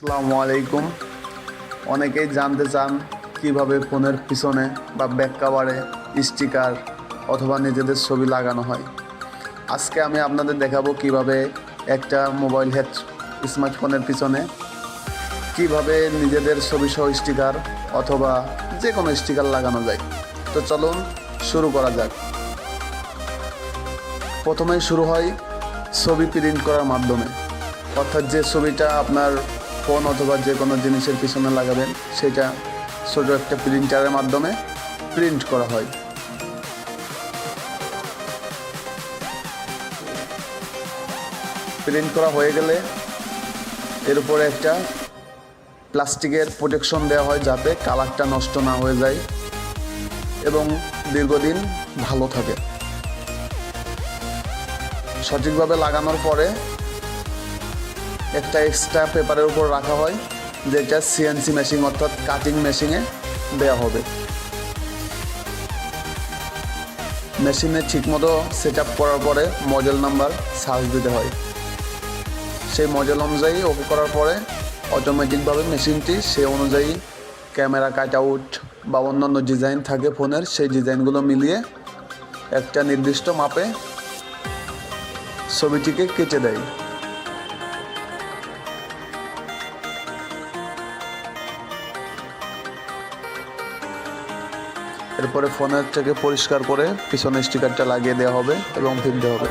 আসসালামু আলাইকুম। অনেকেই জানতে চান কিভাবে ফোনের পিছনে বা ব্যাক কভারে স্টিকার অথবা নিজেদের ছবি লাগানো হয়। আজকে আমি আপনাদের দেখাবো কিভাবে একটা মোবাইল স্মার্টফোনের পিছনে কিভাবে নিজেদের ছবি সহ স্টিকার অথবা যে কোনো স্টিকার লাগানো যায়। তো চলুন শুরু করা যাক। প্রথমেই শুরু হয় ছবি প্রিন্ট করার মাধ্যমে, অর্থাৎ যে ছবিটা আপনার ফোন অথবা যে কোনো জিনিসের পিছনে লাগাবেন সেটা ছোটো একটা প্রিন্টারের মাধ্যমে প্রিন্ট করা হয়। প্রিন্ট করা হয়ে গেলে এর উপরে একটা প্লাস্টিকের প্রোটেকশন দেওয়া হয় যাতে কালারটা নষ্ট না হয়ে যায় এবং দীর্ঘদিন ভালো থাকে। সঠিকভাবে লাগানোর পরে একটা এক্সট্রা পেপারের উপর রাখা হয়, যেটা সিএনসি মেশিন অর্থাৎ কাটিং মেশিনে দেওয়া হবে। মেশিনে ঠিকমতো সেট আপ করার পরে মডেল নাম্বার সার্চ দিতে হয়। সেই মডেল অনুযায়ী ওকে করার পরে অটোমেটিকভাবে মেশিনটি সে অনুযায়ী ক্যামেরা কাট আউট বা অন্যান্য ডিজাইন থাকে ফোনের, সেই ডিজাইনগুলো মিলিয়ে একটা নির্দিষ্ট মাপে ছবিটিকে কেটে দেয়। এরপরে ফোনের থেকে পরিষ্কার করে পিছনে স্টিকারটা লাগিয়ে দেওয়া হবে এবং ফিরতে হবে।